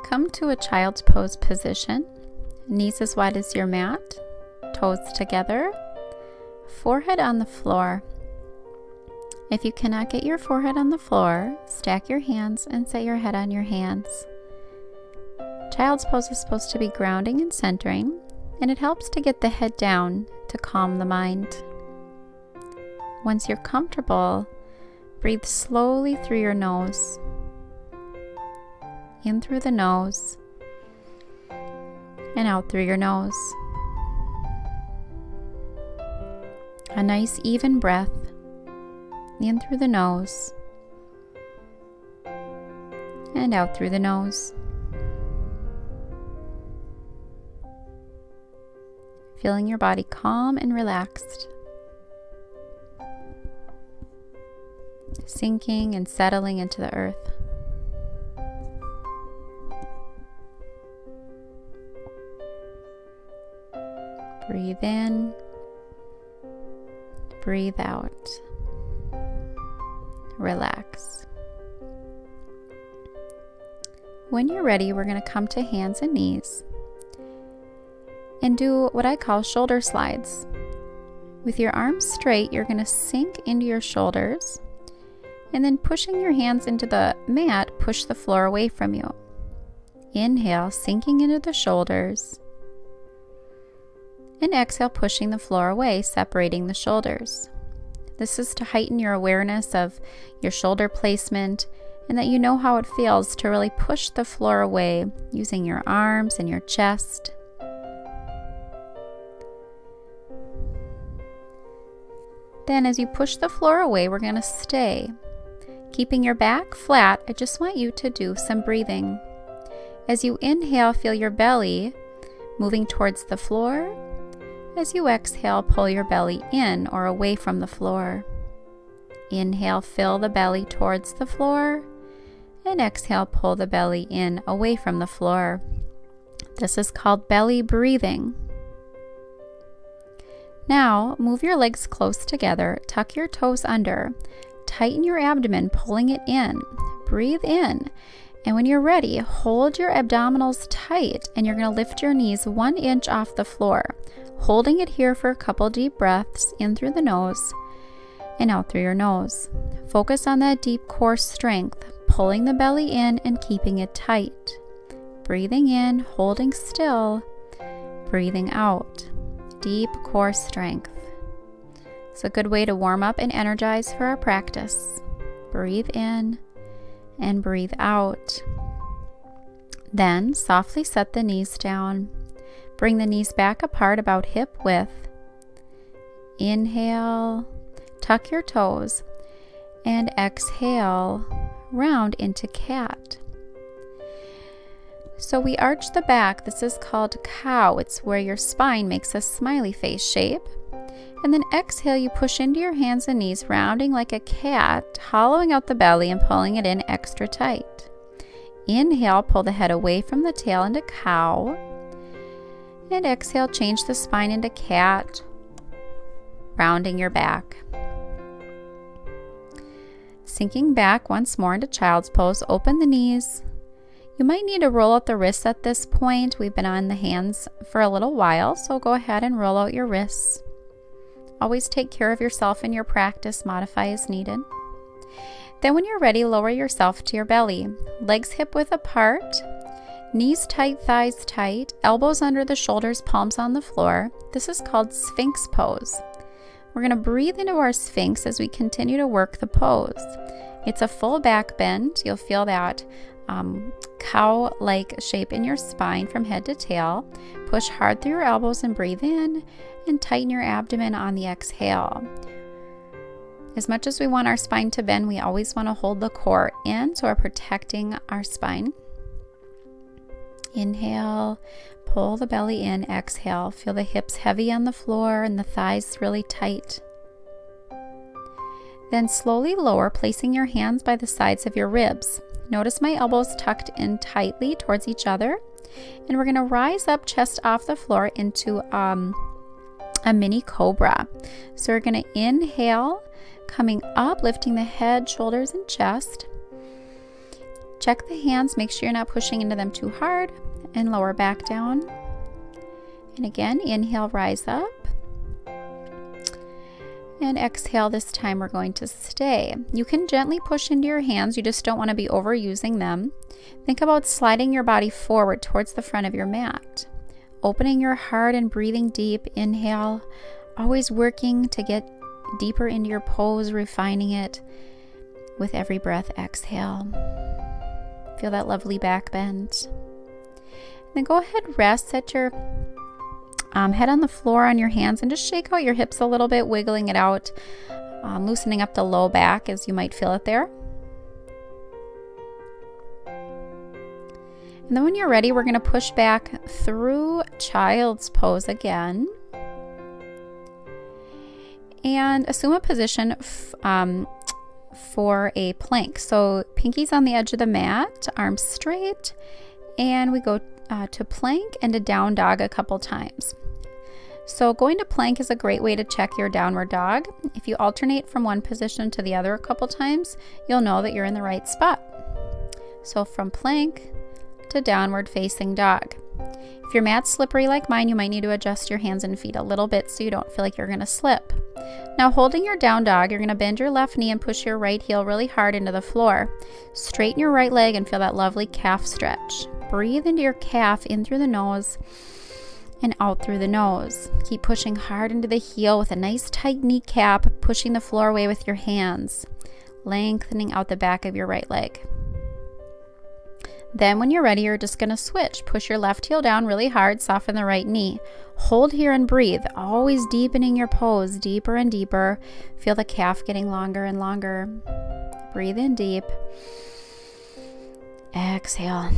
Come to a child's pose position. Knees as wide as your mat, toes together, forehead on the floor. If you cannot get your forehead on the floor, stack your hands and set your head on your hands. Child's pose is supposed to be grounding and centering, and it helps to get the head down to calm the mind. Once you're comfortable, breathe slowly through your nose. In through the nose and out through your nose. A nice even breath in through the nose and out through the nose. Feeling your body calm and relaxed. Sinking and settling into the earth. Breathe in, breathe out, relax. When you're ready, we're going to come to hands and knees and do what I call shoulder slides. With your arms straight, you're going to sink into your shoulders, and then pushing your hands into the mat, push the floor away from you. Inhale, sinking into the shoulders. And exhale, pushing the floor away, separating the shoulders. This is to heighten your awareness of your shoulder placement and that you know how it feels to really push the floor away using your arms and your chest. Then as you push the floor away, we're going to stay. Keeping your back flat, I just want you to do some breathing. As you inhale, feel your belly moving towards the floor. As you exhale, pull your belly in or away from the floor. Inhale, fill the belly towards the floor, and exhale, pull the belly in away from the floor. This is called belly breathing. Now, move your legs close together, tuck your toes under, tighten your abdomen, pulling it in. Breathe in. And when you're ready, hold your abdominals tight, and you're going to lift your knees 1 inch off the floor, holding it here for a couple deep breaths in through the nose and out through your nose. Focus on that deep core strength, pulling the belly in and keeping it tight. Breathing in, holding still, breathing out. Deep core strength. It's a good way to warm up and energize for our practice. Breathe in and breathe out. Then softly set the knees down. Bring the knees back apart about hip width. Inhale, tuck your toes, and exhale, round into cat. So we arch the back. This is called cow. It's where your spine makes a smiley face shape. And then exhale, you push into your hands and knees, rounding like a cat, hollowing out the belly and pulling it in extra tight. Inhale, pull the head away from the tail into cow. And exhale, change the spine into cat, rounding your back. Sinking back once more into child's pose, open the knees. You might need to roll out the wrists at this point. We've been on the hands for a little while, so go ahead and roll out your wrists. Always take care of yourself in your practice, modify as needed. Then when you're ready, lower yourself to your belly. Legs hip width apart, knees tight, thighs tight, elbows under the shoulders, palms on the floor. This is called Sphinx pose. We're going to breathe into our Sphinx as we continue to work the pose. It's a full back bend. You'll feel that cow-like shape in your spine from head to tail. Push hard through your elbows and breathe in, and tighten your abdomen on the exhale. As much as we want our spine to bend, we always want to hold the core in, so we're protecting our spine. Inhale, pull the belly in, exhale. Feel the hips heavy on the floor and the thighs really tight. Then slowly lower, placing your hands by the sides of your ribs. Notice my elbows tucked in tightly towards each other. And we're going to rise up, chest off the floor, into a mini cobra. So we're going to inhale, coming up, lifting the head, shoulders, and chest. Check the hands, make sure you're not pushing into them too hard, and lower back down. And again, inhale, rise up. And exhale, this time we're going to stay. You can gently push into your hands, you just don't want to be overusing them. Think about sliding your body forward towards the front of your mat. Opening your heart and breathing deep, inhale. Always working to get deeper into your pose, refining it with every breath. Exhale. Feel that lovely back bend. Then go ahead, rest, set your head on the floor on your hands and just shake out your hips a little bit, wiggling it out, loosening up the low back as you might feel it there. And then when you're ready, we're going to push back through child's pose again. And assume a position for a plank. So pinkies on the edge of the mat, arms straight, and we go to plank and to down dog a couple times. So going to plank is a great way to check your downward dog. If you alternate from one position to the other a couple times, you'll know that you're in the right spot. So from plank to downward facing dog. If your mat's slippery like mine, you might need to adjust your hands and feet a little bit so you don't feel like you're going to slip. Now holding your down dog, you're going to bend your left knee and push your right heel really hard into the floor. Straighten your right leg and feel that lovely calf stretch. Breathe into your calf in through the nose and out through the nose. Keep pushing hard into the heel with a nice tight kneecap, pushing the floor away with your hands, lengthening out the back of your right leg. Then when you're ready, you're just going to switch. Push your left heel down really hard, soften the right knee. Hold here and breathe, always deepening your pose, deeper and deeper. Feel the calf getting longer and longer. Breathe in deep. Exhale.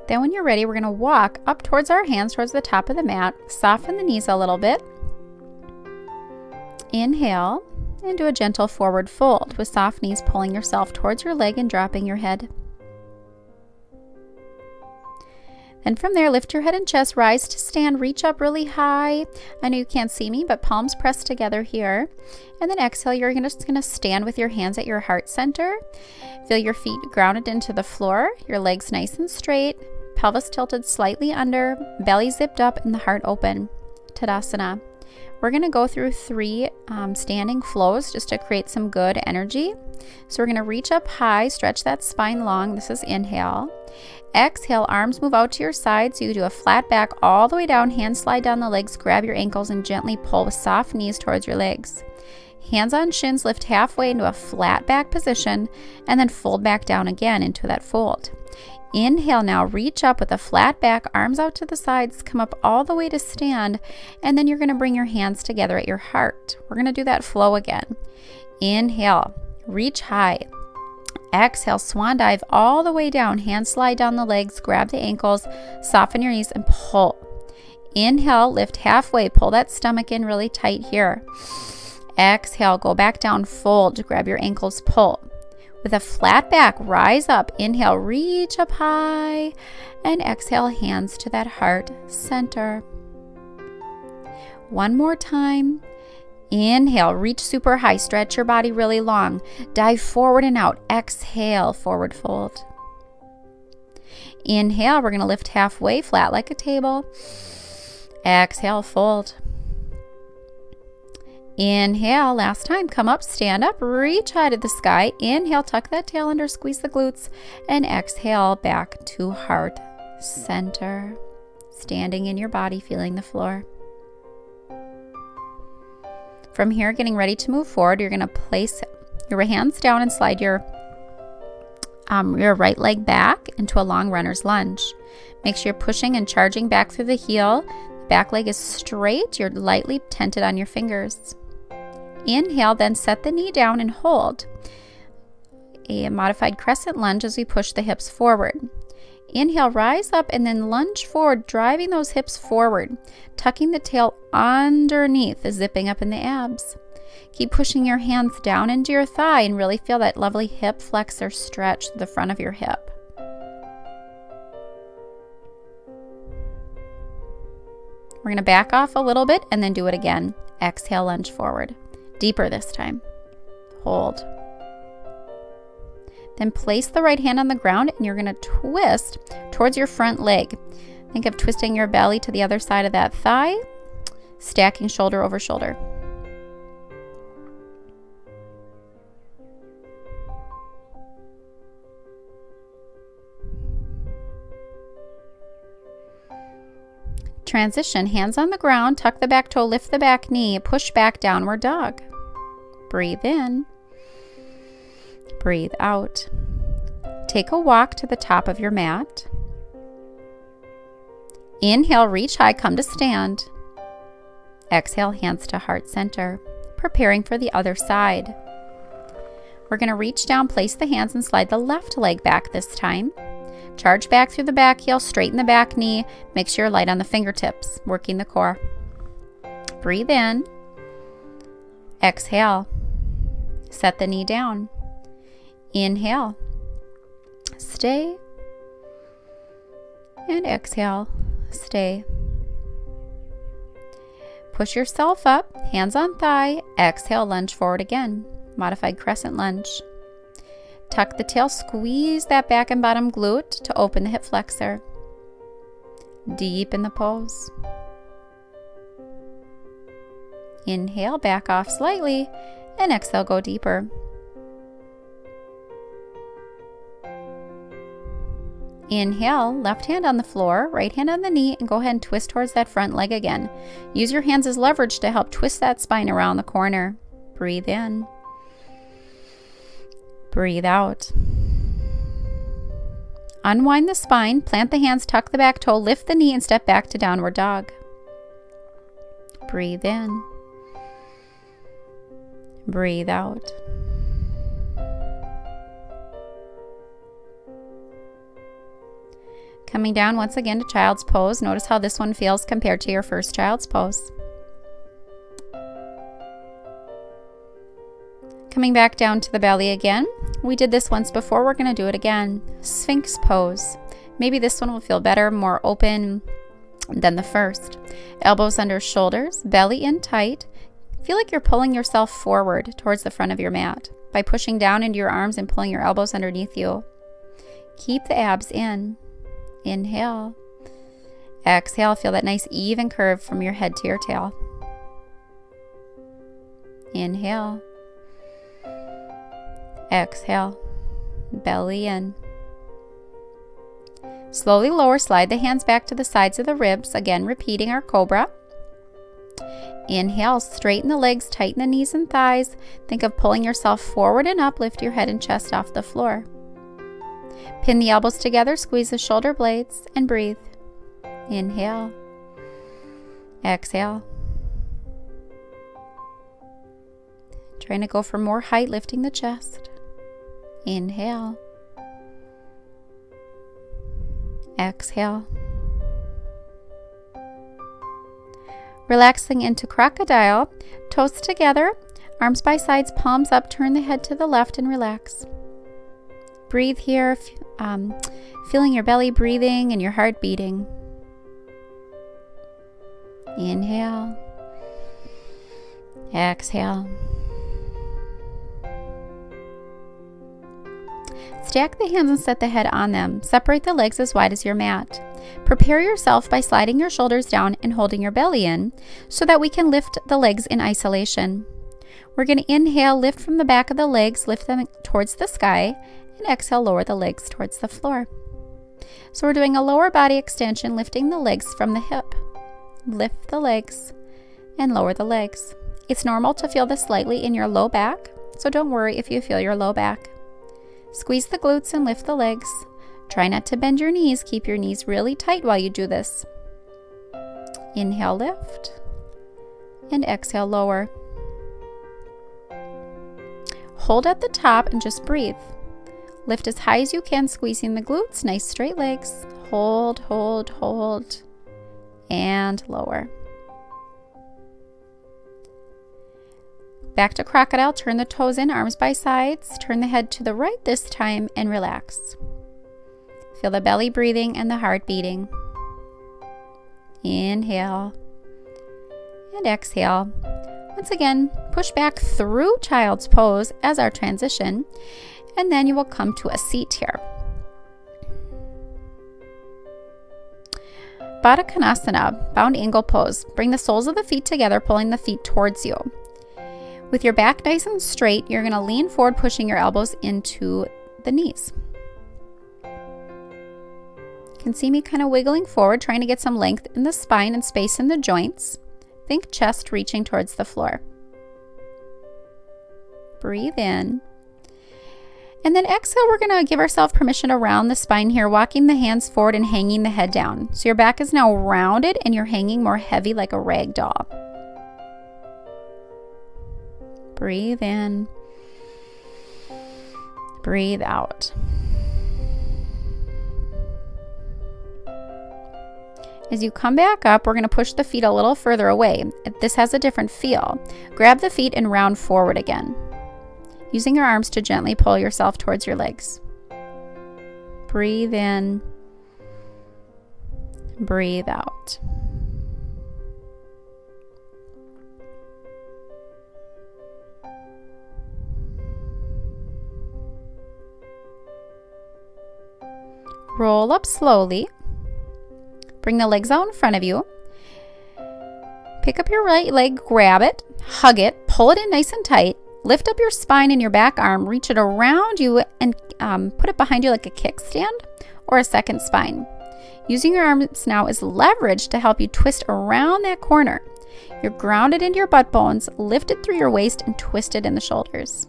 Then when you're ready, we're going to walk up towards our hands, towards the top of the mat. Soften the knees a little bit. Inhale and do a gentle forward fold with soft knees, pulling yourself towards your leg and dropping your head. Then from there, lift your head and chest, rise to stand, reach up really high. I know you can't see me, but palms pressed together here. And then exhale, you're just going to stand with your hands at your heart center. Feel your feet grounded into the floor, your legs nice and straight, pelvis tilted slightly under, belly zipped up, and the heart open. Tadasana. We're going to go through 3 standing flows just to create some good energy. So we're going to reach up high, stretch that spine long. This is inhale. Exhale, arms move out to your sides. You do a flat back all the way down, hands slide down the legs, grab your ankles and gently pull with soft knees towards your legs. Hands on shins, lift halfway into a flat back position and then fold back down again into that fold. Inhale now, reach up with a flat back, arms out to the sides, come up all the way to stand, and then you're going to bring your hands together at your heart. We're going to do that flow again. Inhale, reach high. Exhale, swan dive all the way down, hands slide down the legs, grab the ankles, soften your knees and pull. Inhale, lift halfway, pull that stomach in really tight here. Exhale, go back down, fold, grab your ankles, pull. With a flat back, rise up. Inhale, reach up high. And exhale, hands to that heart center. One more time. Inhale, reach super high. Stretch your body really long. Dive forward and out. Exhale, forward fold. Inhale, we're going to lift halfway, flat like a table. Exhale, fold. Inhale, last time, come up, stand up, reach high to the sky. Inhale, tuck that tail under, squeeze the glutes, and exhale, back to heart center. Standing in your body, feeling the floor. From here, getting ready to move forward, you're going to place your hands down and slide your right leg back into a long runner's lunge. Make sure you're pushing and charging back through the heel. The back leg is straight. You're lightly tented on your fingers. Inhale, then set the knee down and hold a modified crescent lunge as we push the hips forward. Inhale, rise up and then lunge forward, driving those hips forward, tucking the tail underneath, zipping up in the abs. Keep pushing your hands down into your thigh and really feel that lovely hip flexor stretch to the front of your hip. We're going to back off a little bit and then do it again. Exhale, lunge forward. Deeper this time. Hold. Then place the right hand on the ground and you're going to twist towards your front leg. Think of twisting your belly to the other side of that thigh, stacking shoulder over shoulder. Transition, hands on the ground, tuck the back toe, lift the back knee, push back, downward dog. Breathe in. Breathe out. Take a walk to the top of your mat. Inhale, reach high, come to stand. Exhale, hands to heart center, preparing for the other side. We're going to reach down, place the hands, and slide the left leg back this time. Charge back through the back heel, straighten the back knee. Make sure you're light on the fingertips, working the core. Breathe in. Exhale. Set the knee down. Inhale. Stay. And exhale. Stay. Push yourself up, hands on thigh. Exhale, lunge forward again. Modified crescent lunge. Tuck the tail, squeeze that back and bottom glute to open the hip flexor. Deepen the pose. Inhale, back off slightly, and exhale, go deeper. Inhale, left hand on the floor, right hand on the knee, and go ahead and twist towards that front leg again. Use your hands as leverage to help twist that spine around the corner. Breathe in. Breathe out. Unwind the spine, plant the hands, tuck the back toe, lift the knee, and step back to downward dog. Breathe in. Breathe out. Coming down once again to child's pose. Notice how this one feels compared to your first child's pose. Coming back down to the belly again. We did this once before, we're going to do it again. Sphinx pose. Maybe this one will feel better, more open than the first. Elbows under shoulders, belly in tight. Feel like you're pulling yourself forward towards the front of your mat by pushing down into your arms and pulling your elbows underneath you. Keep the abs in. Inhale. Exhale, feel that nice even curve from your head to your tail. Inhale. Exhale, belly in. Slowly lower, slide the hands back to the sides of the ribs, again repeating our cobra. Inhale, straighten the legs, tighten the knees and thighs. Think of pulling yourself forward and up, lift your head and chest off the floor. Pin the elbows together, squeeze the shoulder blades, and breathe. Inhale. Exhale. Trying to go for more height, lifting the chest. Inhale. Exhale. Relaxing into crocodile, toes together, arms by sides, palms up, turn the head to the left and relax. Breathe here, feeling your belly breathing and your heart beating. Inhale. Exhale. Stack the hands and set the head on them. Separate the legs as wide as your mat. Prepare yourself by sliding your shoulders down and holding your belly in so that we can lift the legs in isolation. We're going to inhale, lift from the back of the legs, lift them towards the sky, and exhale, lower the legs towards the floor. So we're doing a lower body extension, lifting the legs from the hip. Lift the legs and lower the legs. It's normal to feel this slightly in your low back, so don't worry if you feel your low back. Squeeze the glutes and lift the legs. Try not to bend your knees. Keep your knees really tight while you do this. Inhale, lift, and exhale, lower. Hold at the top and just breathe. Lift as high as you can, squeezing the glutes. Nice straight legs. Hold, hold, hold, and lower. Back to crocodile, turn the toes in, arms by sides, turn the head to the right this time and relax. Feel the belly breathing and the heart beating. Inhale and exhale. Once again, push back through child's pose as our transition, and then you will come to a seat here. Baddha Konasana, bound angle pose. Bring the soles of the feet together, pulling the feet towards you. With your back nice and straight, you're going to lean forward, pushing your elbows into the knees. You can see me kind of wiggling forward, trying to get some length in the spine and space in the joints. Think chest reaching towards the floor. Breathe in. And then exhale, we're going to give ourselves permission to round the spine here, walking the hands forward and hanging the head down. So your back is now rounded and you're hanging more heavy like a rag doll. Breathe in. Breathe out. As you come back up, we're going to push the feet a little further away. This has a different feel. Grab the feet and round forward again, using your arms to gently pull yourself towards your legs. Breathe in. Breathe out. Roll up slowly. Bring the legs out in front of you. Pick up your right leg, grab it, hug it, pull it in nice and tight. Lift up your spine and your back arm, reach it around you, and put it behind you like a kickstand or a second spine. Using your arms now as leverage to help you twist around that corner. You're grounded into your butt bones, lift it through your waist, and twist it in the shoulders.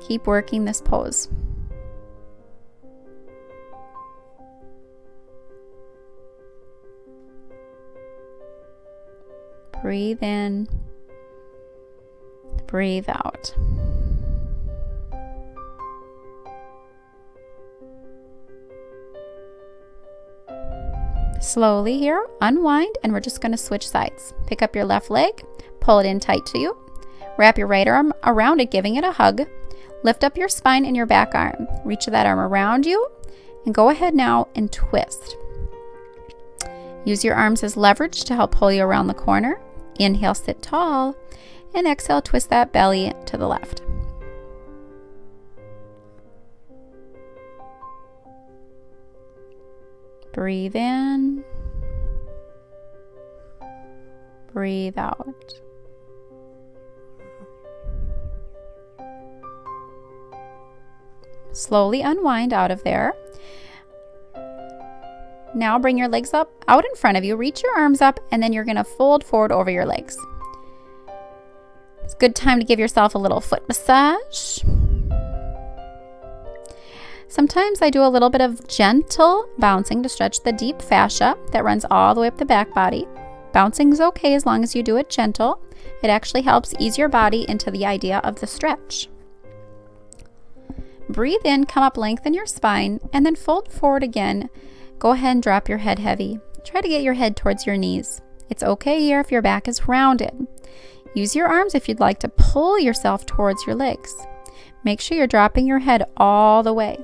Keep working this pose. Breathe in. Breathe out. Slowly here, unwind, and we're just going to switch sides. Pick up your left leg, pull it in tight to you. Wrap your right arm around it, giving it a hug. Lift up your spine and your back arm. Reach that arm around you, and go ahead now and twist. Use your arms as leverage to help pull you around the corner. Inhale, sit tall, and exhale, twist that belly to the left. Breathe in. Breathe out. Slowly unwind out of there. Now bring your legs up out in front of you, reach your arms up, and then you're going to fold forward over your legs. It's a good time to give yourself a little foot massage. Sometimes I do a little bit of gentle bouncing to stretch the deep fascia that runs all the way up the back body. Bouncing is okay as long as you do it gentle. It actually helps ease your body into the idea of the stretch. Breathe in, come up, lengthen your spine, and then fold forward again. Go ahead and drop your head heavy. Try to get your head towards your knees. It's okay here if your back is rounded. Use your arms if you'd like to pull yourself towards your legs. Make sure you're dropping your head all the way.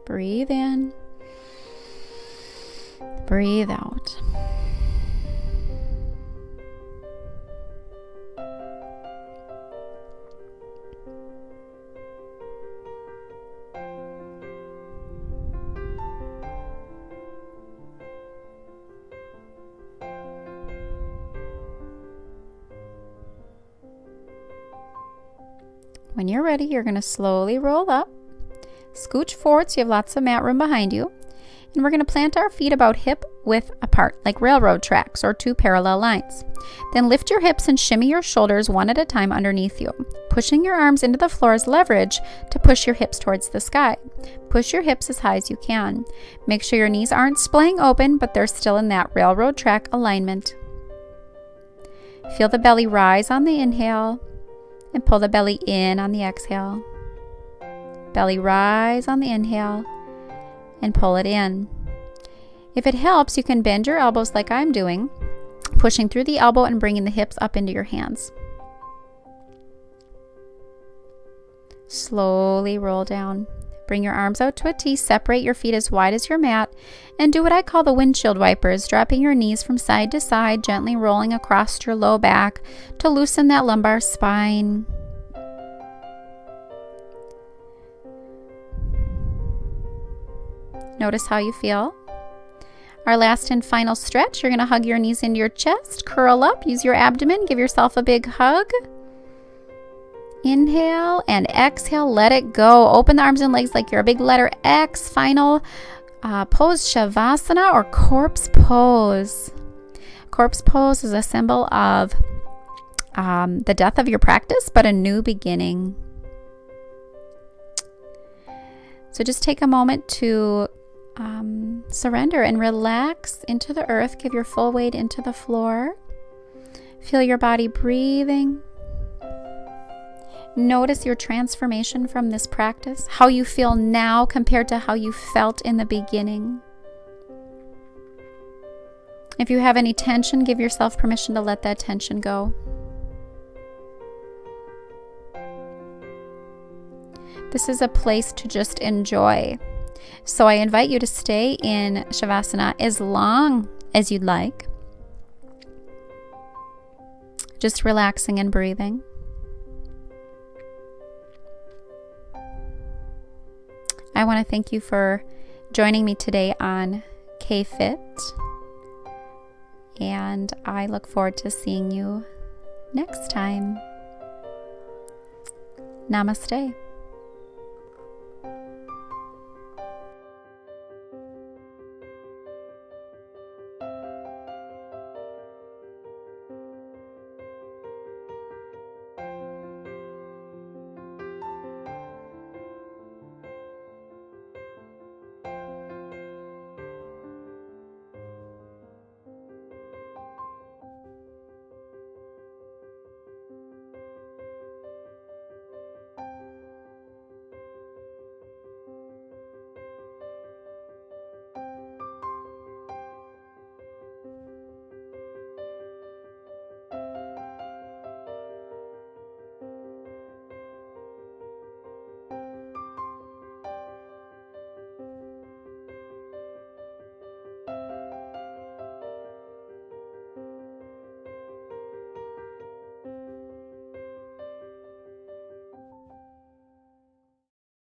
Breathe in. Breathe out. When you're ready, you're going to slowly roll up, scooch forward so you have lots of mat room behind you, and we're going to plant our feet about hip width apart, like railroad tracks or two parallel lines. Then lift your hips and shimmy your shoulders one at a time underneath you, pushing your arms into the floor as leverage to push your hips towards the sky. Push your hips as high as you can. Make sure your knees aren't splaying open, but they're still in that railroad track alignment. Feel the belly rise on the inhale, and pull the belly in on the exhale. Belly rise on the inhale and pull it in. If it helps, you can bend your elbows like I'm doing, pushing through the elbow and bringing the hips up into your hands. Slowly roll down. Bring your arms out to a T, separate your feet as wide as your mat, and do what I call the windshield wipers, dropping your knees from side to side, gently rolling across your low back to loosen that lumbar spine. Notice how you feel. Our last and final stretch, you're going to hug your knees into your chest, curl up, use your abdomen, give yourself a big hug. Inhale and exhale, let it go. Open the arms and legs like you're a big letter X. Final pose, Shavasana or corpse pose. Corpse pose is a symbol of the death of your practice, but a new beginning. So just take a moment to surrender and relax into the earth. Give your full weight into the floor. Feel your body breathing. Notice your transformation from this practice, how you feel now compared to how you felt in the beginning. If you have any tension, give yourself permission to let that tension go. This is a place to just enjoy. So I invite you to stay in Shavasana as long as you'd like. Just relaxing and breathing. I want to thank you for joining me today on K-Fit, and I look forward to seeing you next time. Namaste.